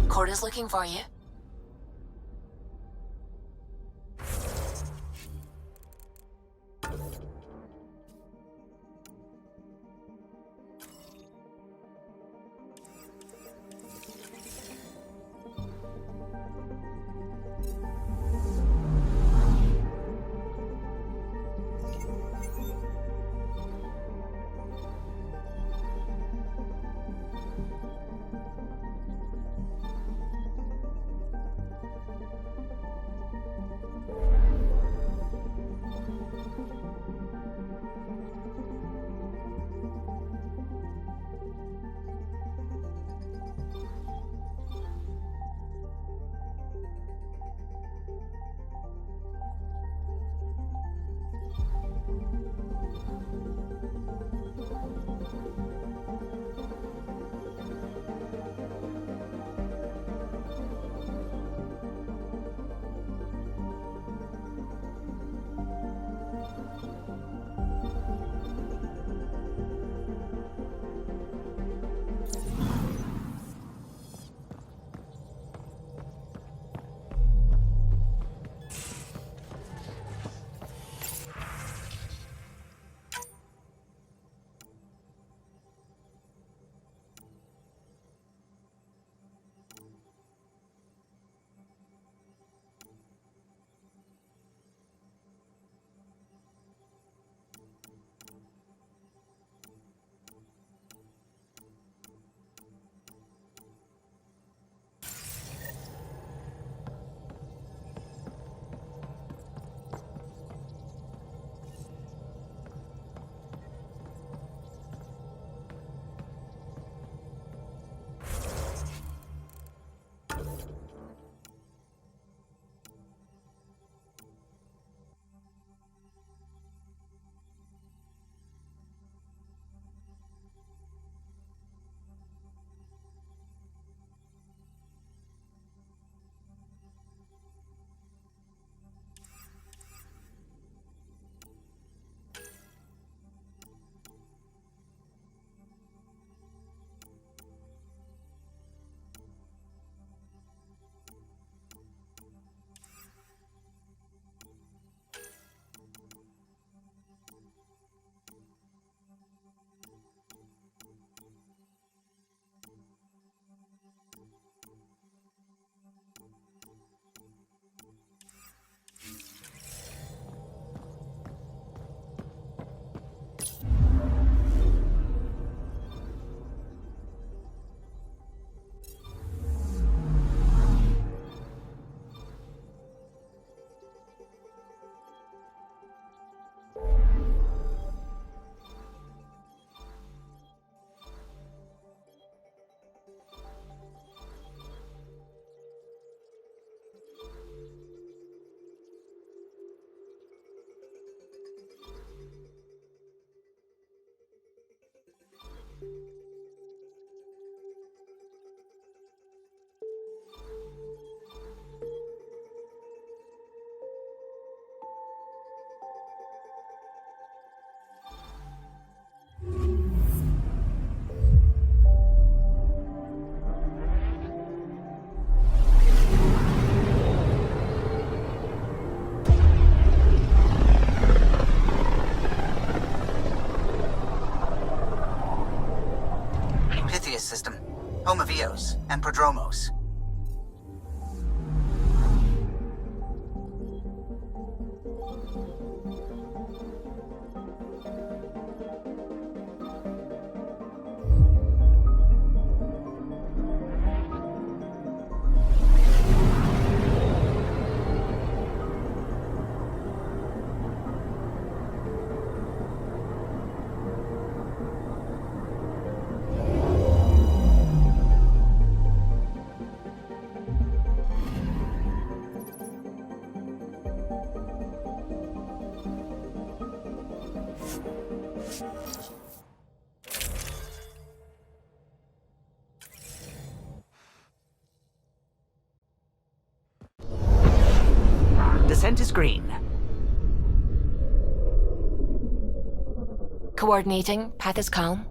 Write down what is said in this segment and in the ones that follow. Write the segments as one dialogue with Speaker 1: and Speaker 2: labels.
Speaker 1: Corda's looking for you.
Speaker 2: System, home of Eos and Prodromos.
Speaker 3: Descent is green.
Speaker 1: Coordinating. Path is calm.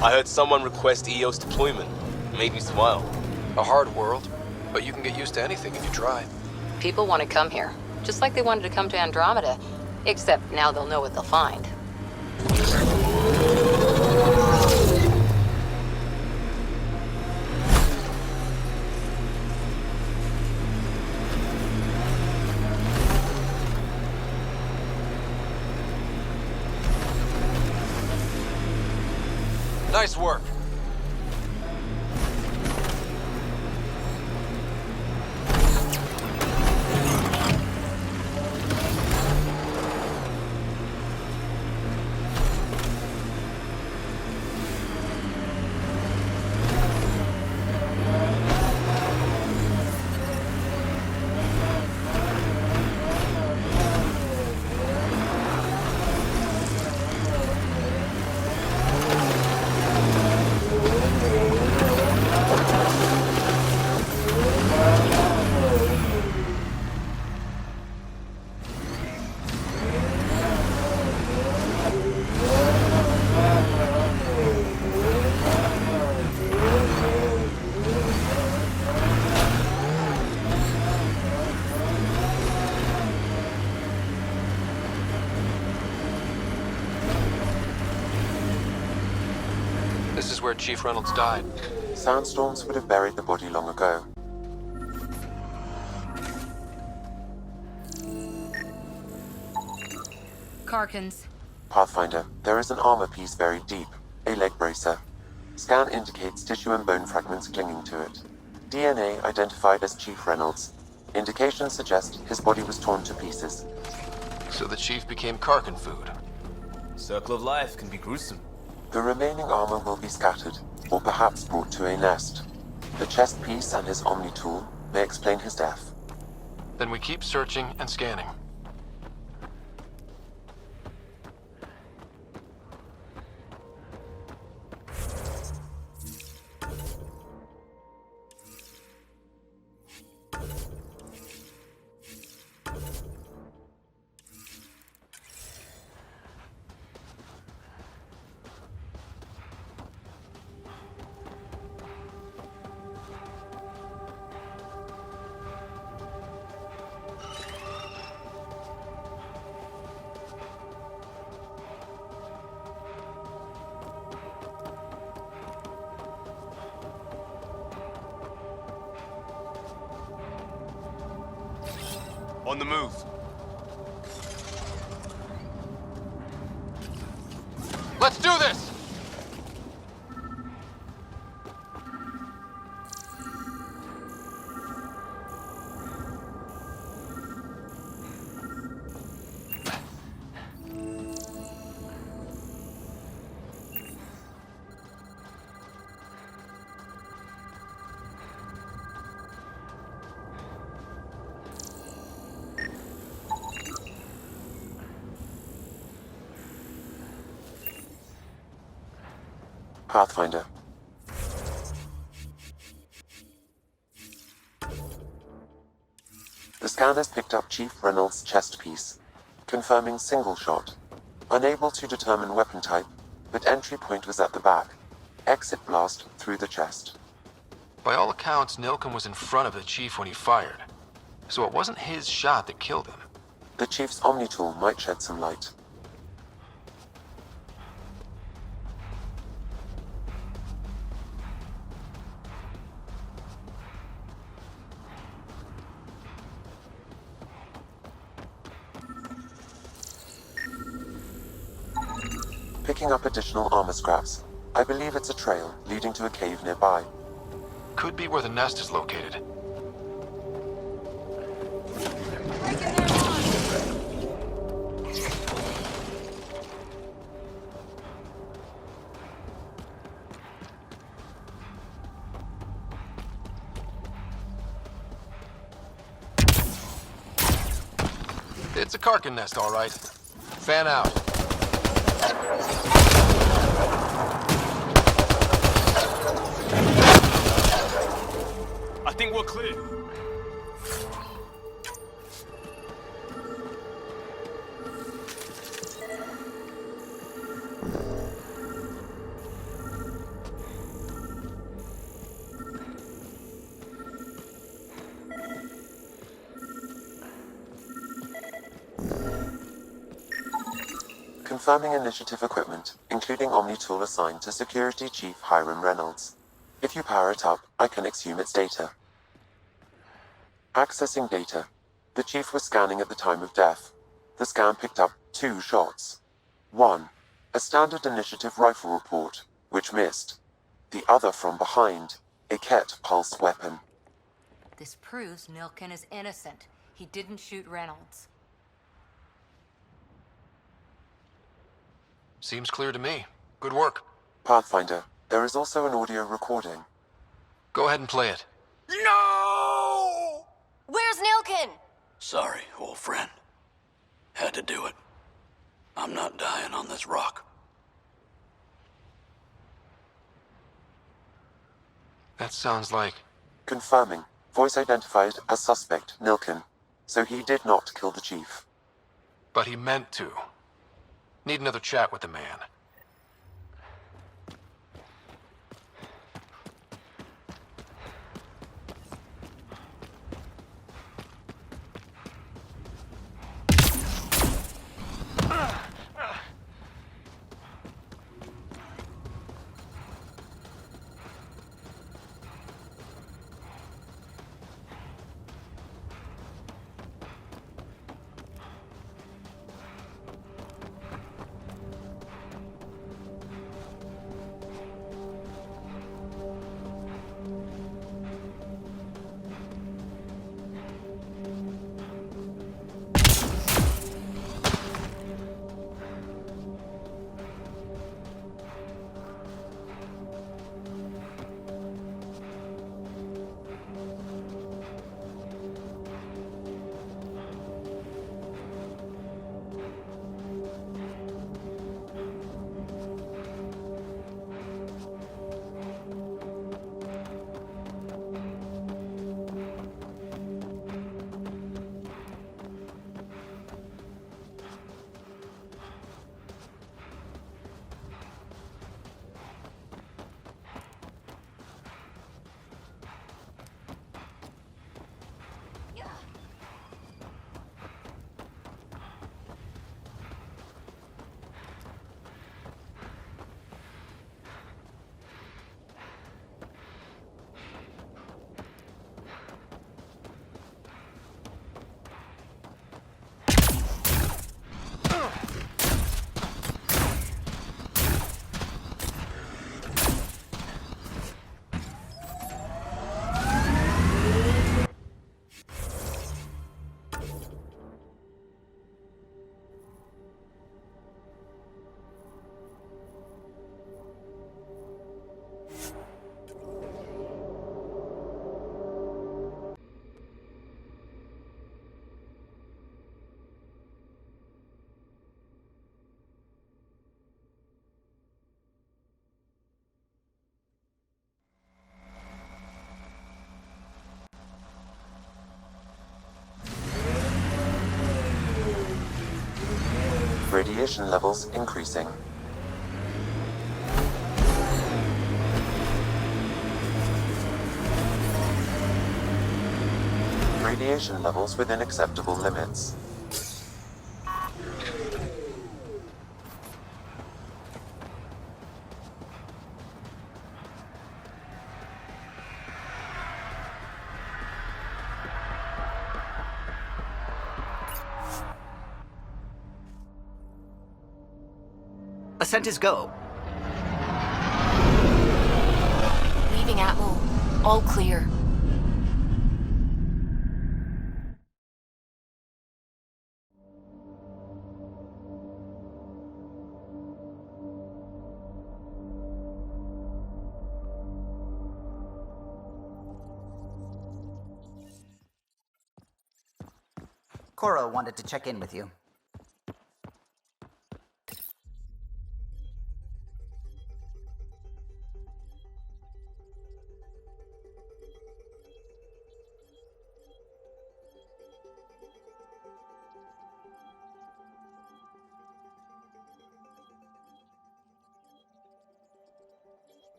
Speaker 4: I heard someone request EOS deployment. Made me smile.
Speaker 5: A hard world, but you can get used to anything if you try.
Speaker 6: People want to come here, just like they wanted to come to Andromeda. Except now they'll know what they'll find.
Speaker 5: Nice work. This is where Chief Reynolds died.
Speaker 7: Sandstorms would have buried the body long ago.
Speaker 6: Karkins.
Speaker 7: Pathfinder, there is an armor piece buried deep. A leg bracer. Scan indicates tissue and bone fragments clinging to it. DNA identified as Chief Reynolds. Indications suggest his body was torn to pieces.
Speaker 5: So the Chief became Karkin food.
Speaker 4: Circle of life can be gruesome.
Speaker 7: The remaining armor will be scattered, or perhaps brought to a nest. The chest piece and his Omni tool may explain his death.
Speaker 5: Then we keep searching and scanning.
Speaker 4: On the move.
Speaker 5: Let's do this!
Speaker 7: Pathfinder. The scan has picked up Chief Reynolds' chest piece, confirming single shot. Unable to determine weapon type, but entry point was at the back. Exit blast through the chest.
Speaker 5: By all accounts, Nilken was in front of the Chief when he fired. So it wasn't his shot that killed him.
Speaker 7: The Chief's Omni-tool might shed some light. Picking up additional armor scraps. I believe it's a trail leading to a cave nearby.
Speaker 5: Could be where the nest is located. It's a Karkin nest, all right. Fan out.
Speaker 8: I think we're clear.
Speaker 7: Confirming initiative equipment, including Omni-tool assigned to Security Chief Hiram Reynolds. If you power it up, I can exhume its data. Accessing data. The Chief was scanning at the time of death. The scan picked up 2 shots. 1. A standard initiative rifle report, which missed. The other from behind, a Ket pulse weapon.
Speaker 9: This proves Nilken is innocent. He didn't shoot Reynolds.
Speaker 5: Seems clear to me. Good work.
Speaker 7: Pathfinder, there is also an audio recording.
Speaker 5: Go ahead and play it.
Speaker 8: No!
Speaker 1: Where's Nilken?
Speaker 10: Sorry, old friend. Had to do it. I'm not dying on this rock.
Speaker 5: That sounds like...
Speaker 7: Confirming. Voice identified as suspect, Nilken. So he did not kill the Chief.
Speaker 5: But he meant to. Need another chat with the man.
Speaker 7: Radiation levels increasing. Radiation levels within acceptable limits.
Speaker 3: Ascent is go.
Speaker 1: Leaving Atmo. All clear.
Speaker 2: Cora wanted to check in with you.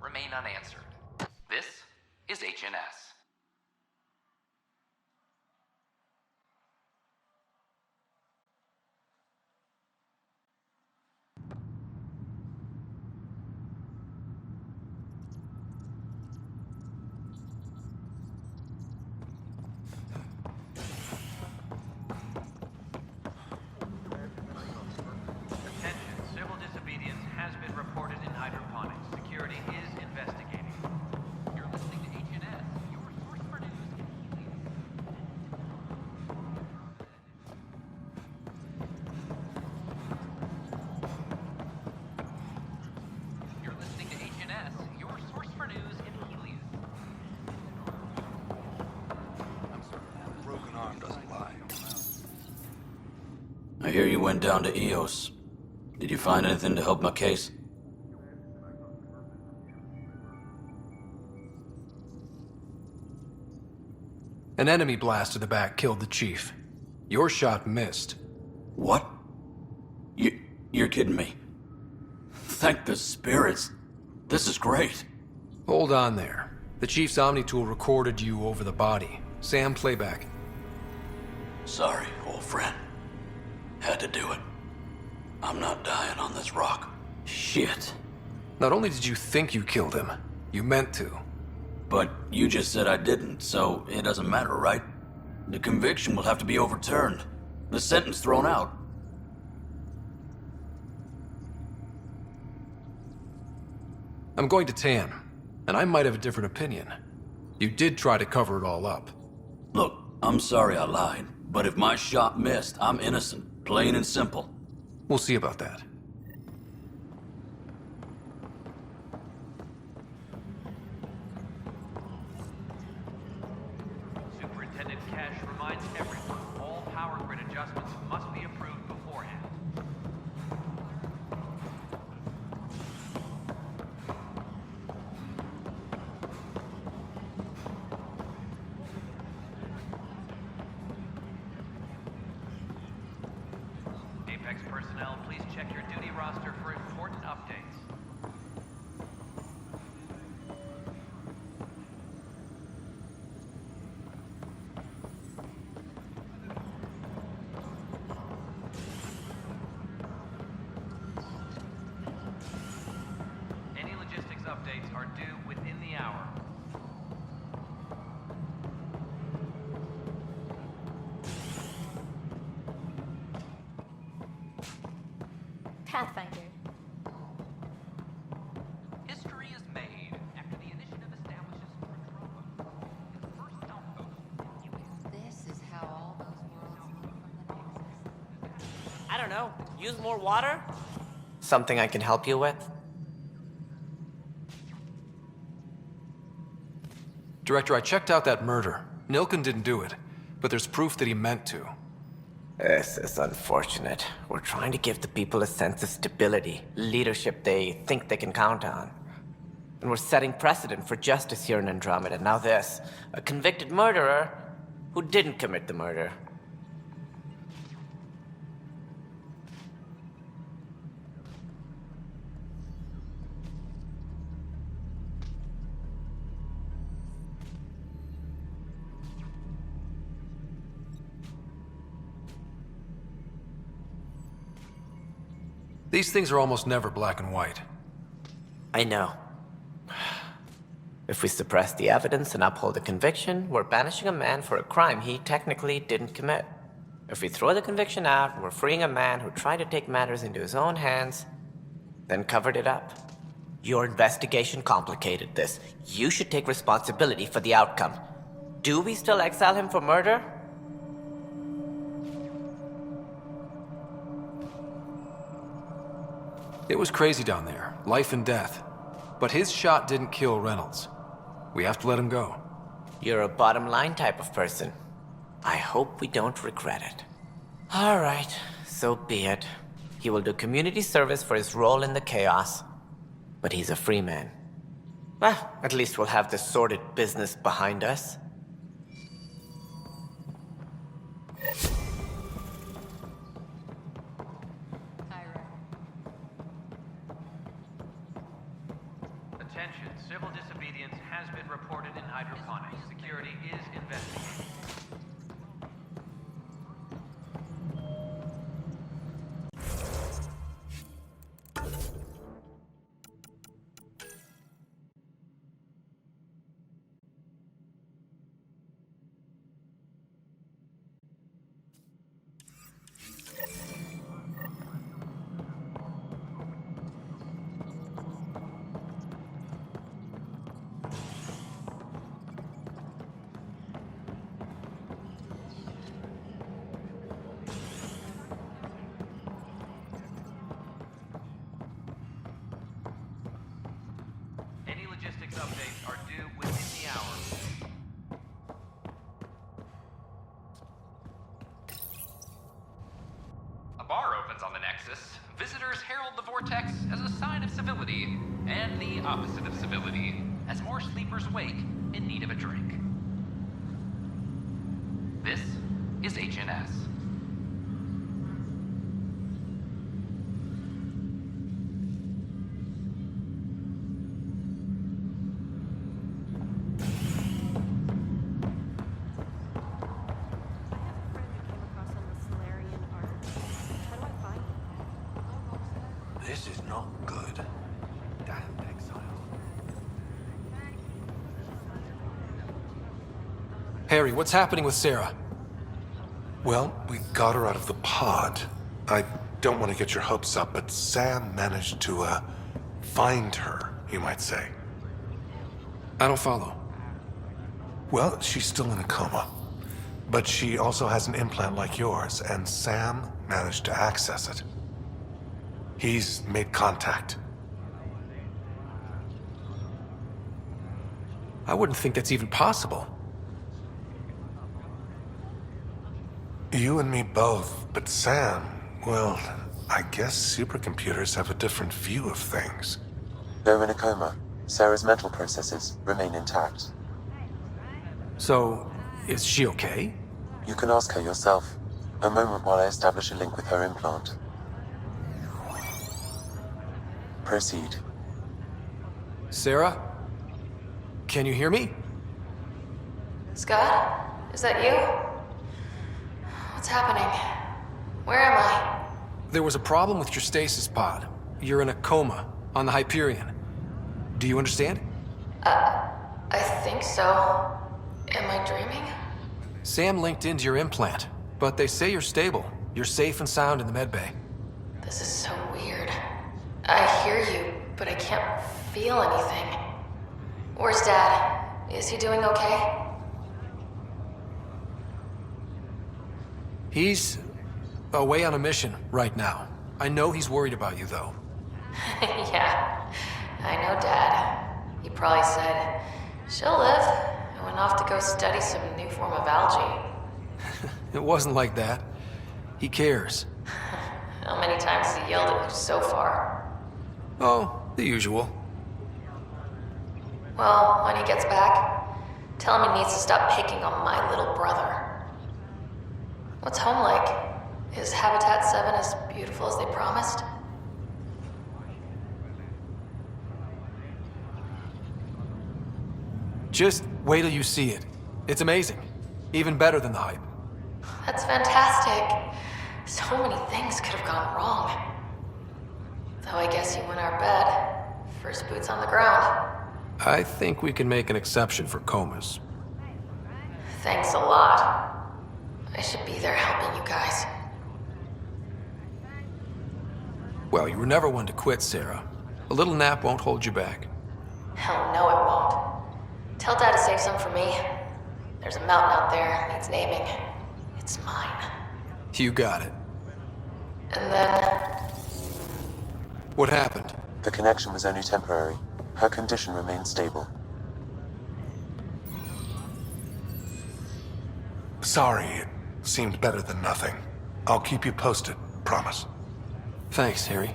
Speaker 11: Remain unanswered. This is HNS.
Speaker 12: Attention, civil disobedience has been reported in hydroponics. Security is investigating. You're listening to HNS, your source for news and helium. You're listening to HNS, your source for news and helium.
Speaker 10: I'm certain that broken arm doesn't lie. I hear you went down to EOS. Did you find anything to help my case?
Speaker 13: An enemy blast to the back killed the chief. Your shot missed.
Speaker 10: What? You're kidding me. Thank the spirits. This is great.
Speaker 13: Hold on there. The chief's Omni tool recorded you over the body. Sam, playback.
Speaker 10: Sorry, old friend. Had to do it. I'm not dying on this rock. Shit.
Speaker 13: Not only did you think you killed him, you meant to.
Speaker 10: But you just said I didn't, so it doesn't matter, right? The conviction will have to be overturned. The sentence thrown out.
Speaker 13: I'm going to Tan, and I might have a different opinion. You did try to cover it all up.
Speaker 10: Look, I'm sorry I lied, but if my shot missed, I'm innocent. Plain and simple.
Speaker 13: We'll see about that.
Speaker 12: Superintendent Cash reminds everyone, all power grid adjustments must be approved beforehand. Apex personnel, please check your duty roster for important updates. Any logistics updates are due within the hour.
Speaker 14: Pathfinder.
Speaker 11: History is made after the initiative establishes Andromeda, its first outpost.
Speaker 9: This is how all those worlds look from the Nexus.
Speaker 15: I don't know. Use more water?
Speaker 16: Something I can help you with?
Speaker 13: Director, I checked out that murder. Nilken didn't do it, but there's proof that he meant to.
Speaker 16: This is unfortunate. We're trying to give the people a sense of stability, leadership they think they can count on. And we're setting precedent for justice here in Andromeda. Now this, a convicted murderer who didn't commit the murder.
Speaker 13: These things are almost never black and white.
Speaker 16: I know. If we suppress the evidence and uphold the conviction, we're banishing a man for a crime he technically didn't commit. If we throw the conviction out, we're freeing a man who tried to take matters into his own hands, then covered it up. Your investigation complicated this. You should take responsibility for the outcome. Do we still exile him for murder?
Speaker 13: It was crazy down there, life and death. But his shot didn't kill Reynolds. We have to let him go.
Speaker 16: You're a bottom line type of person. I hope we don't regret it. All right, so be it. He will do community service for his role in the chaos. But he's a free man. Well, at least we'll have this sordid business behind us.
Speaker 12: Attention, civil disobedience has been reported in hydroponics. Security is investigating. Any logistics updates are due within the hour.
Speaker 11: A bar opens on the Nexus. Visitors herald the vortex as a sign of civility, and the opposite of civility, as more sleepers wake in need of a drink. This is HNS.
Speaker 8: This is not good. Damn exile.
Speaker 13: Harry, what's happening with Sarah?
Speaker 14: Well, we got her out of the pod. I don't want to get your hopes up, but Sam managed to, find her, you might say.
Speaker 13: I don't follow.
Speaker 14: Well, she's still in a coma. But she also has an implant like yours, and Sam managed to access it. He's made contact.
Speaker 13: I wouldn't think that's even possible.
Speaker 14: You and me both, but Sam, well, I guess supercomputers have a different view of things.
Speaker 7: Though in a coma, Sarah's mental processes remain intact.
Speaker 13: So, is she okay?
Speaker 7: You can ask her yourself. A moment while I establish a link with her implant. Proceed.
Speaker 13: Sarah? Can you hear me?
Speaker 1: Scott? Is that you? What's happening? Where am I?
Speaker 13: There was a problem with your stasis pod. You're in a coma on the Hyperion. Do you understand?
Speaker 1: I think so. Am I dreaming?
Speaker 13: Sam linked into your implant, but they say you're stable. You're safe and sound in the medbay.
Speaker 1: This is so weird. I hear you, but I can't feel anything. Where's Dad? Is he doing okay?
Speaker 13: He's away on a mission right now. I know he's worried about you, though.
Speaker 1: Yeah, I know Dad. He probably said, she'll live, and went off to go study some new form of algae.
Speaker 13: It wasn't like that. He cares.
Speaker 1: How many times has he yelled at you so far?
Speaker 13: Oh, the usual.
Speaker 1: Well, when he gets back, tell him he needs to stop picking on my little brother. What's home like? Is Habitat 7 as beautiful as they promised?
Speaker 13: Just wait till you see it. It's amazing. Even better than the hype.
Speaker 1: That's fantastic. So many things could have gone wrong. Though I guess you win our bet. First boots on the ground.
Speaker 13: I think we can make an exception for comas.
Speaker 1: Thanks a lot. I should be there helping you guys.
Speaker 13: Well, you were never one to quit, Sarah. A little nap won't hold you back.
Speaker 1: Hell no, it won't. Tell Dad to save some for me. There's a mountain out there, needs naming. It's mine.
Speaker 13: You got it.
Speaker 1: And then...
Speaker 13: What happened?
Speaker 7: The connection was only temporary. Her condition remains stable.
Speaker 14: Sorry, it seemed better than nothing. I'll keep you posted, promise.
Speaker 13: Thanks, Harry.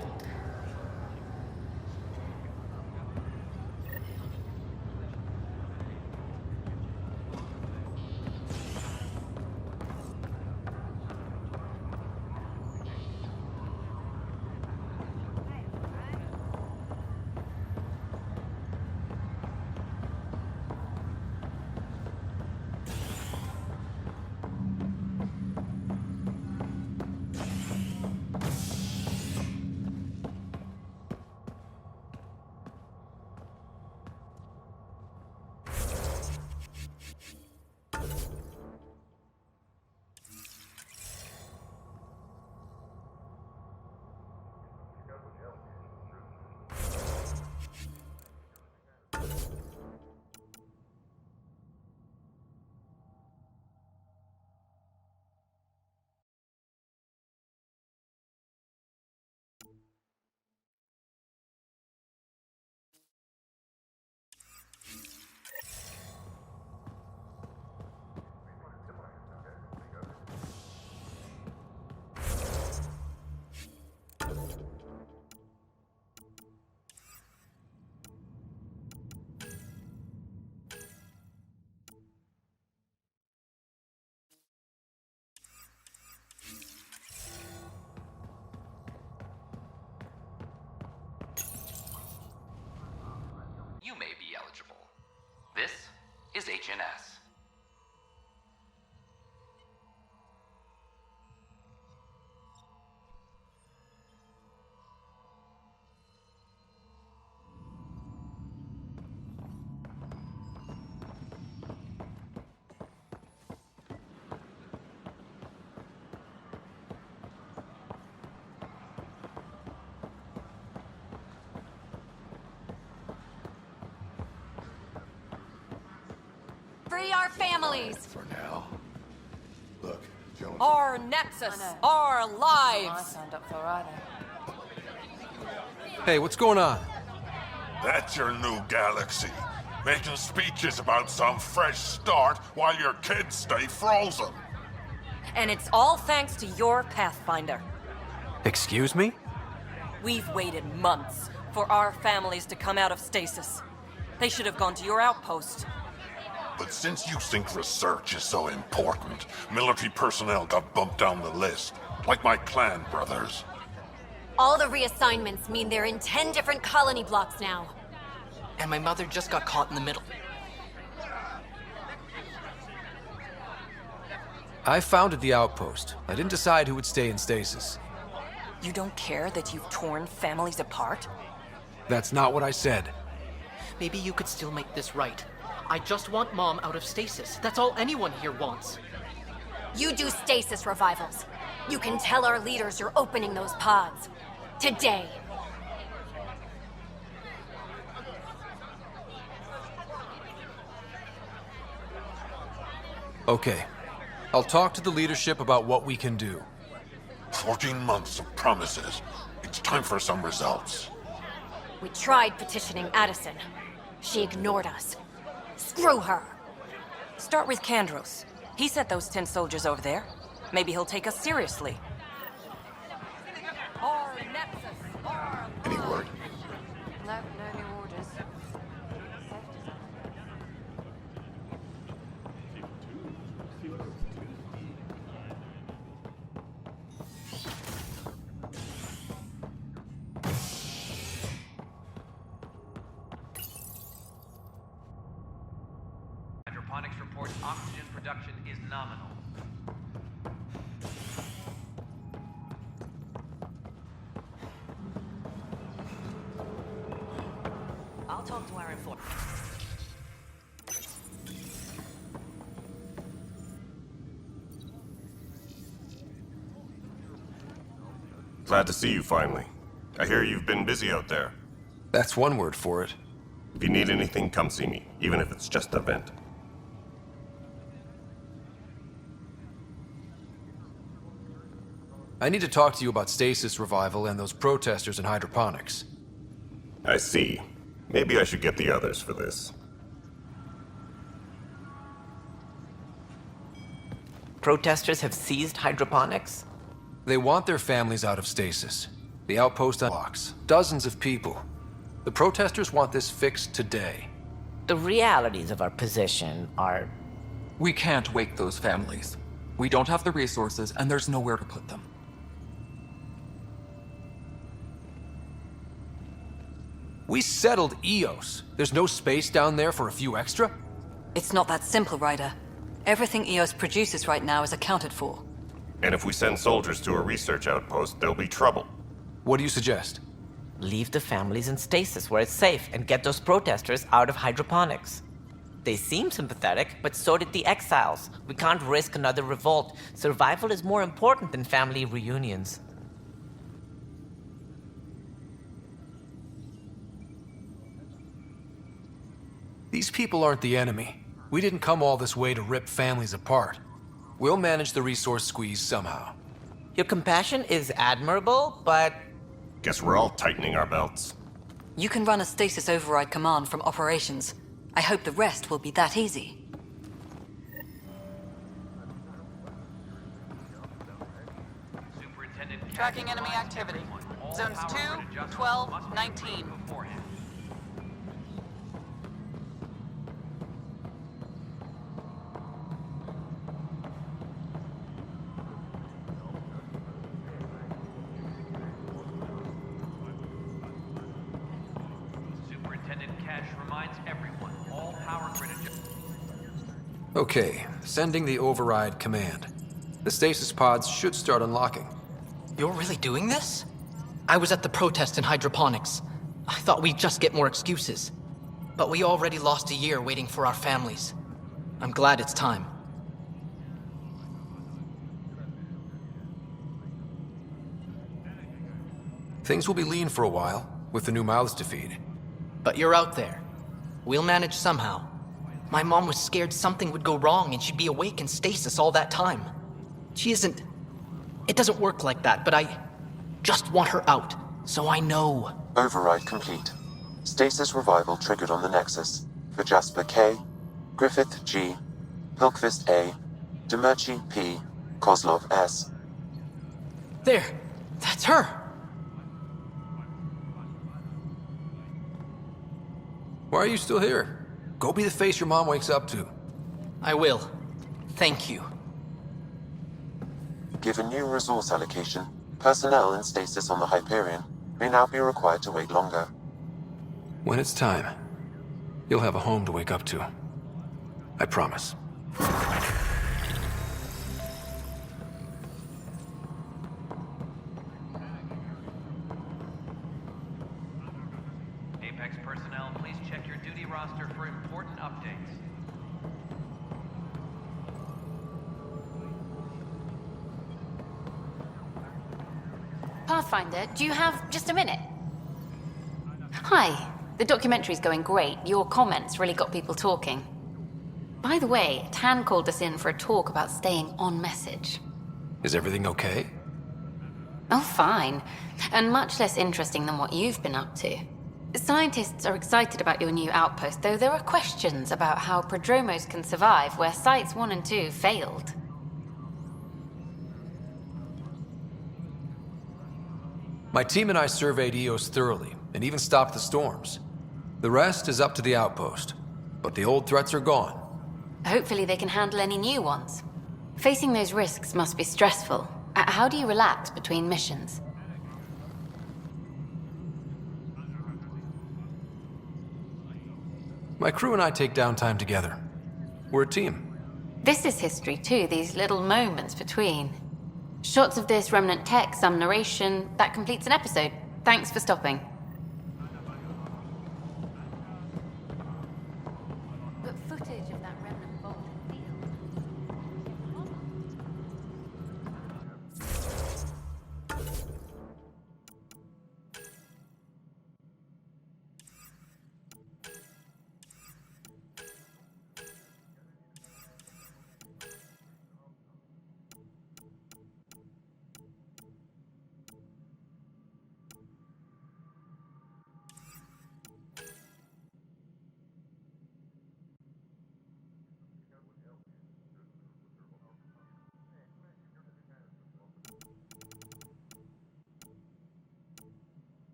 Speaker 9: Free our families!
Speaker 8: For now. Look, Jones.
Speaker 15: Our nexus, our lives!
Speaker 1: I signed up for either.
Speaker 13: Hey, what's going on?
Speaker 8: That's your new galaxy. Making speeches about some fresh start while your kids stay frozen.
Speaker 15: And it's all thanks to your Pathfinder.
Speaker 13: Excuse me?
Speaker 15: We've waited months for our families to come out of stasis. They should have gone to your outpost.
Speaker 8: But since you think research is so important, military personnel got bumped down the list. Like my clan brothers.
Speaker 9: All the reassignments mean they're in 10 different colony blocks now.
Speaker 17: And my mother just got caught in the middle.
Speaker 13: I founded the outpost. I didn't decide who would stay in stasis.
Speaker 15: You don't care that you've torn families apart?
Speaker 13: That's not what I said.
Speaker 17: Maybe you could still make this right. I just want Mom out of stasis. That's all anyone here wants.
Speaker 9: You do stasis revivals. You can tell our leaders you're opening those pods. Today.
Speaker 13: Okay. I'll talk to the leadership about what we can do.
Speaker 8: 14 months of promises. It's time for some results.
Speaker 9: We tried petitioning Addison. She ignored us. Screw her.
Speaker 15: Start with Kandros. He sent those 10 soldiers over there. Maybe he'll take us seriously. Our nexus, our
Speaker 8: Any word?
Speaker 1: No, no new orders.
Speaker 12: Hydroponics reports oxygen production is nominal.
Speaker 15: I'll talk to our informant.
Speaker 18: Glad to see you finally. I hear you've been busy out there.
Speaker 13: That's one word for it.
Speaker 18: If you need anything, come see me, even if it's just a vent.
Speaker 13: I need to talk to you about stasis revival and those protesters in hydroponics.
Speaker 18: I see. Maybe I should get the others for this.
Speaker 16: Protesters have seized hydroponics?
Speaker 13: They want their families out of stasis. The outpost unlocks. Dozens of people. The protesters want this fixed today.
Speaker 16: The realities of our position are...
Speaker 19: We can't wake those families. We don't have the resources, and there's nowhere to put them.
Speaker 13: We settled Eos. There's no space down there for a few extra?
Speaker 20: It's not that simple, Ryder. Everything Eos produces right now is accounted for.
Speaker 18: And if we send soldiers to a research outpost, there'll be trouble.
Speaker 13: What do you suggest?
Speaker 16: Leave the families in stasis where it's safe and get those protesters out of hydroponics. They seem sympathetic, but so did the exiles. We can't risk another revolt. Survival is more important than family reunions.
Speaker 13: These people aren't the enemy. We didn't come all this way to rip families apart. We'll manage the resource squeeze somehow.
Speaker 16: Your compassion is admirable, but...
Speaker 18: Guess we're all tightening our belts.
Speaker 20: You can run a stasis override command from operations. I hope the rest will be that easy.
Speaker 21: Tracking enemy activity. Zones 2, 12, 19.
Speaker 13: Okay, sending the override command. The stasis pods should start unlocking.
Speaker 17: You're really doing this? I was at the protest in hydroponics. I thought we'd just get more excuses. But we already lost a year waiting for our families. I'm glad it's time.
Speaker 13: Things will be lean for a while, with the new mouths to feed.
Speaker 17: But you're out there. We'll manage somehow. My mom was scared something would go wrong and she'd be awake in stasis all that time. She isn't... It doesn't work like that, but I just want her out, so I know.
Speaker 7: Override complete. Stasis revival triggered on the Nexus. For Jasper K, Griffith G, Pilkvist A, Demerchi P, Kozlov S.
Speaker 17: There! That's her!
Speaker 13: Why are you still here? Go be the face your mom wakes up to.
Speaker 17: I will. Thank you.
Speaker 7: Given new resource allocation, personnel in stasis on the Hyperion may now be required to wait longer.
Speaker 13: When it's time, you'll have a home to wake up to. I promise.
Speaker 12: Apex personnel, please check your duty roster for important updates.
Speaker 6: Pathfinder, do you have just a minute? Hi. The documentary's going great. Your comments really got people talking. By the way, Tan called us in for a talk about staying on message.
Speaker 13: Is everything okay?
Speaker 6: Oh, fine. And much less interesting than what you've been up to. Scientists are excited about your new outpost, though there are questions about how prodromos can survive where Sites 1 and 2 failed.
Speaker 13: My team and I surveyed Eos thoroughly, and even stopped the storms. The rest is up to the outpost, but the old threats are gone.
Speaker 6: Hopefully they can handle any new ones. Facing those risks must be stressful. How do you relax between missions?
Speaker 13: My crew and I take downtime together. We're a team.
Speaker 6: This is history too, these little moments between. Shots of this remnant tech, some narration, that completes an episode. Thanks for stopping. But footage of that remnant vault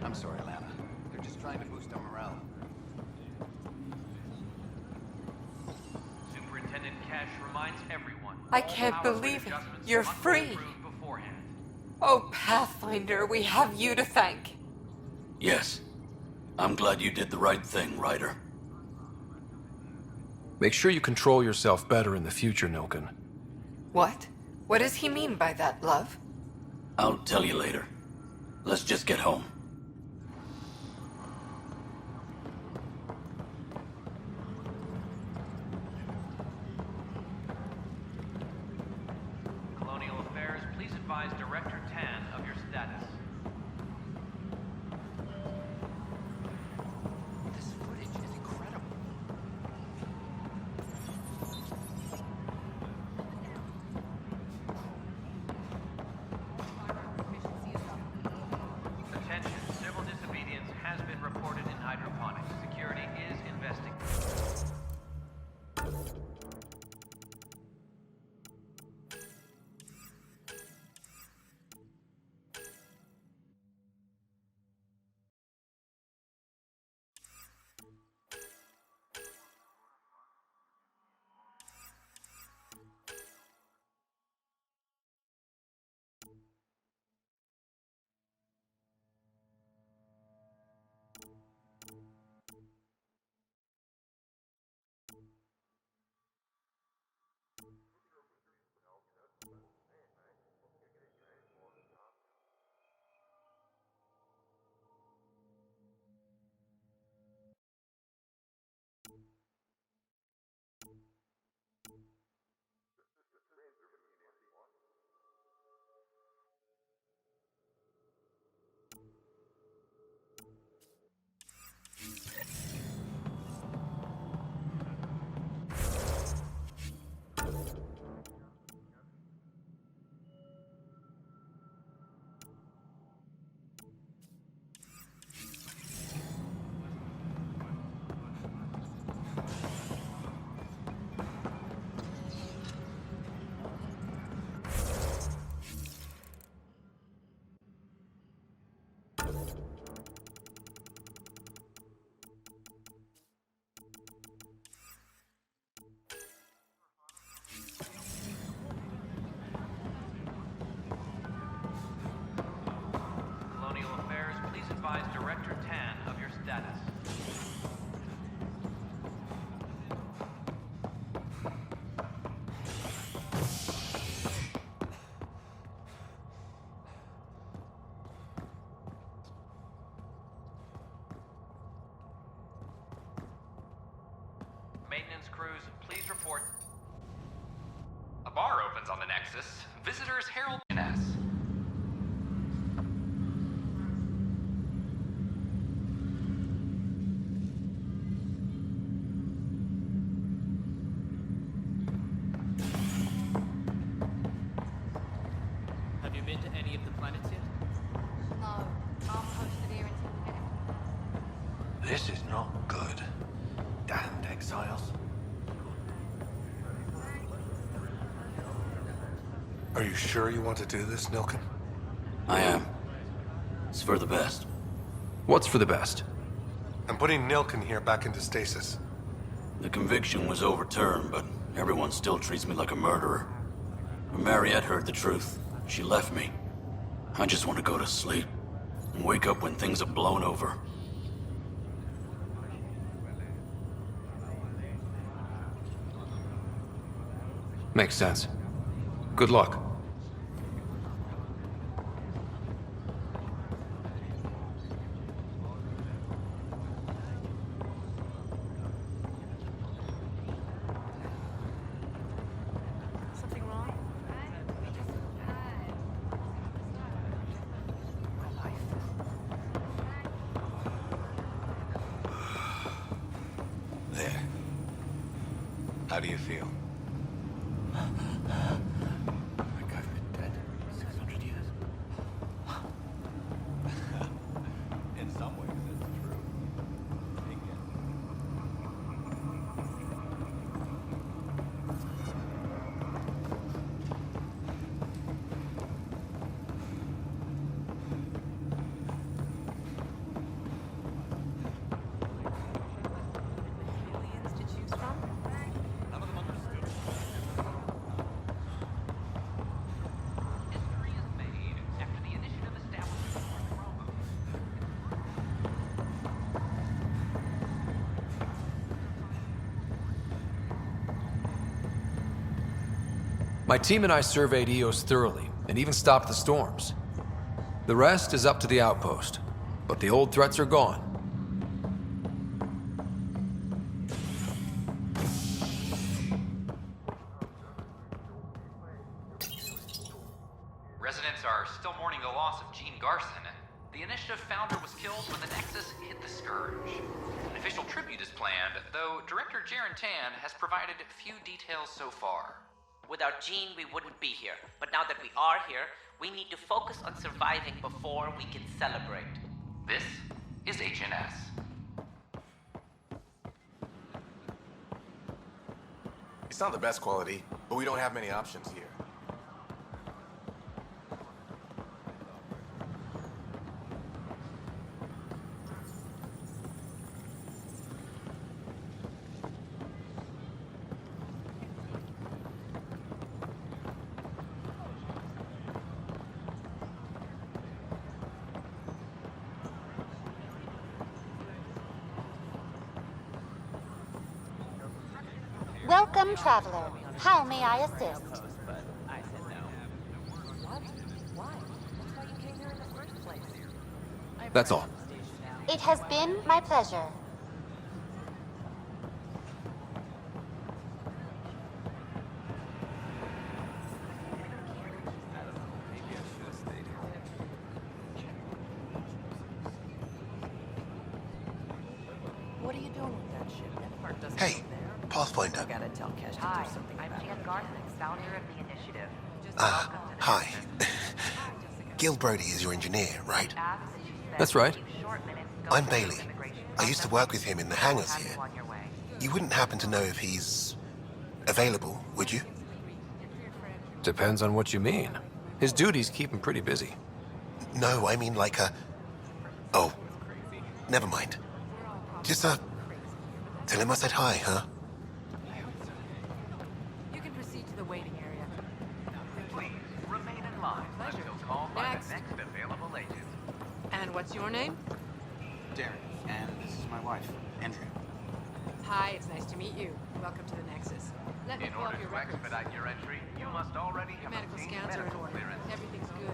Speaker 3: I'm sorry, Lana. They're just trying to boost our morale.
Speaker 12: Superintendent Cash reminds everyone.
Speaker 15: I can't believe it. You're free. Oh, Pathfinder, we have you to thank.
Speaker 10: Yes. I'm glad you did the right thing, Ryder.
Speaker 13: Make sure you control yourself better in the future, Nilken.
Speaker 15: What? What does he mean by that, love?
Speaker 10: I'll tell you later. Let's just get home.
Speaker 12: Colonial Affairs, please advise Director Tan of your status.
Speaker 17: This footage is incredible.
Speaker 12: Attention, maintenance crews, please report.
Speaker 11: A bar opens on the Nexus. Visitors herald HNS.
Speaker 12: Have you been to any of the planets yet?
Speaker 1: No, I'm posted here until we get it.
Speaker 14: This is not good. Damned exiles. Are you sure you want to do this, Nilken?
Speaker 10: I am. It's for the best.
Speaker 13: What's for the best?
Speaker 14: I'm putting Nilken here back into stasis.
Speaker 10: The conviction was overturned, but everyone still treats me like a murderer. When Mariette heard the truth, she left me. I just want to go to sleep and wake up when things have blown over.
Speaker 13: Makes sense. Good luck.
Speaker 1: Something wrong?
Speaker 3: There. How do you feel?
Speaker 12: Like I've been dead 600 years.
Speaker 3: In some ways, it's true.
Speaker 1: Aliens to choose from?
Speaker 3: None of them understood.
Speaker 11: History is made after the initiative establishment of Andromeda.
Speaker 13: My team and I surveyed EOS thoroughly, and even stopped the storms. The rest is up to the outpost, but the old threats are gone.
Speaker 11: Residents are still mourning the loss of Gene Garson. The initiative founder was killed when the Nexus hit the Scourge. An official tribute is planned, though Director Jaren Tan has provided few details so far.
Speaker 16: Without Jean, we wouldn't be here. But now that we are here, we need to focus on surviving before we can celebrate.
Speaker 11: This is HNS.
Speaker 18: It's not the best quality, but we don't have many options here.
Speaker 4: Welcome, traveler. How may I assist?
Speaker 13: That's all.
Speaker 4: It has been my pleasure.
Speaker 22: What are you doing with that ship? That part doesn't
Speaker 23: Hey, Pathfinder.
Speaker 22: gotta tell Cash to
Speaker 21: Hi,
Speaker 22: do something
Speaker 21: I'm
Speaker 22: about
Speaker 21: Jan
Speaker 22: it.
Speaker 21: Garson, founder of the initiative.
Speaker 23: Hi. Gil Brody is your engineer, right?
Speaker 13: That's right.
Speaker 23: I'm Bailey. I used to work with him in the hangars here. You wouldn't happen to know if he's available, would you?
Speaker 13: Depends on what you mean. His duties keep him pretty busy.
Speaker 23: No, I mean like a... Oh, never mind. Just, tell him I said hi, huh?
Speaker 21: You can proceed to the waiting area.
Speaker 12: Please remain in line until called by the next available agent.
Speaker 21: And what's your name?
Speaker 3: Darren, and this is my wife, Andrea.
Speaker 21: Hi, it's nice to meet you. Welcome to the Nexus. Let me
Speaker 12: In
Speaker 21: pull up
Speaker 12: order
Speaker 21: your
Speaker 12: to
Speaker 21: records.
Speaker 12: expedite your entry, you must already
Speaker 21: Your
Speaker 12: have
Speaker 21: medical
Speaker 12: obtained
Speaker 21: scans are in
Speaker 12: medical
Speaker 21: order.
Speaker 12: clearance.
Speaker 21: Everything's good.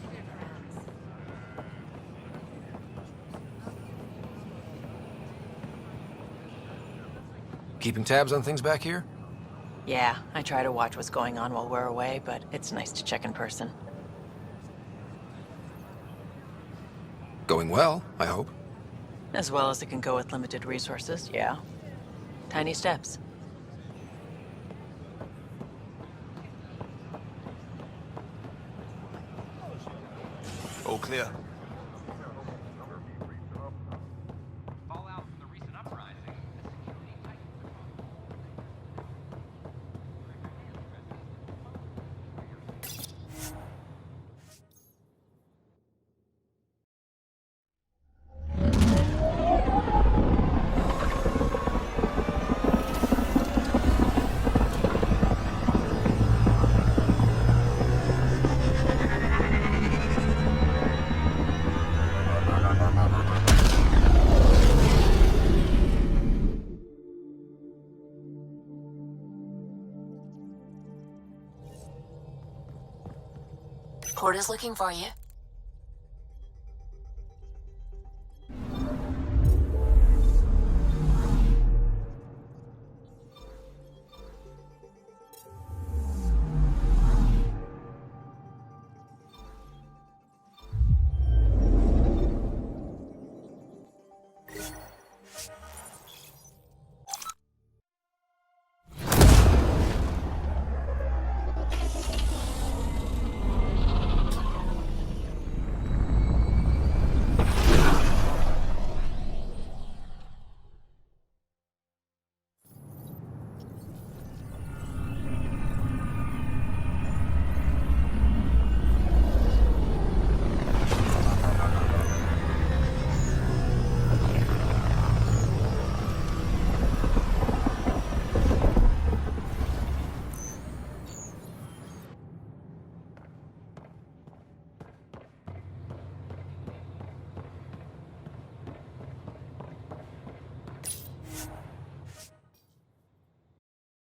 Speaker 21: We're friends.
Speaker 13: Keeping tabs on things back here?
Speaker 22: Yeah, I try to watch what's going on while we're away, but it's nice to check in person.
Speaker 13: Going well, I hope.
Speaker 22: As well as it can go with limited resources, yeah. Tiny steps.
Speaker 23: All clear.
Speaker 11: Fallout from the recent uprising.
Speaker 1: Porter's looking for you.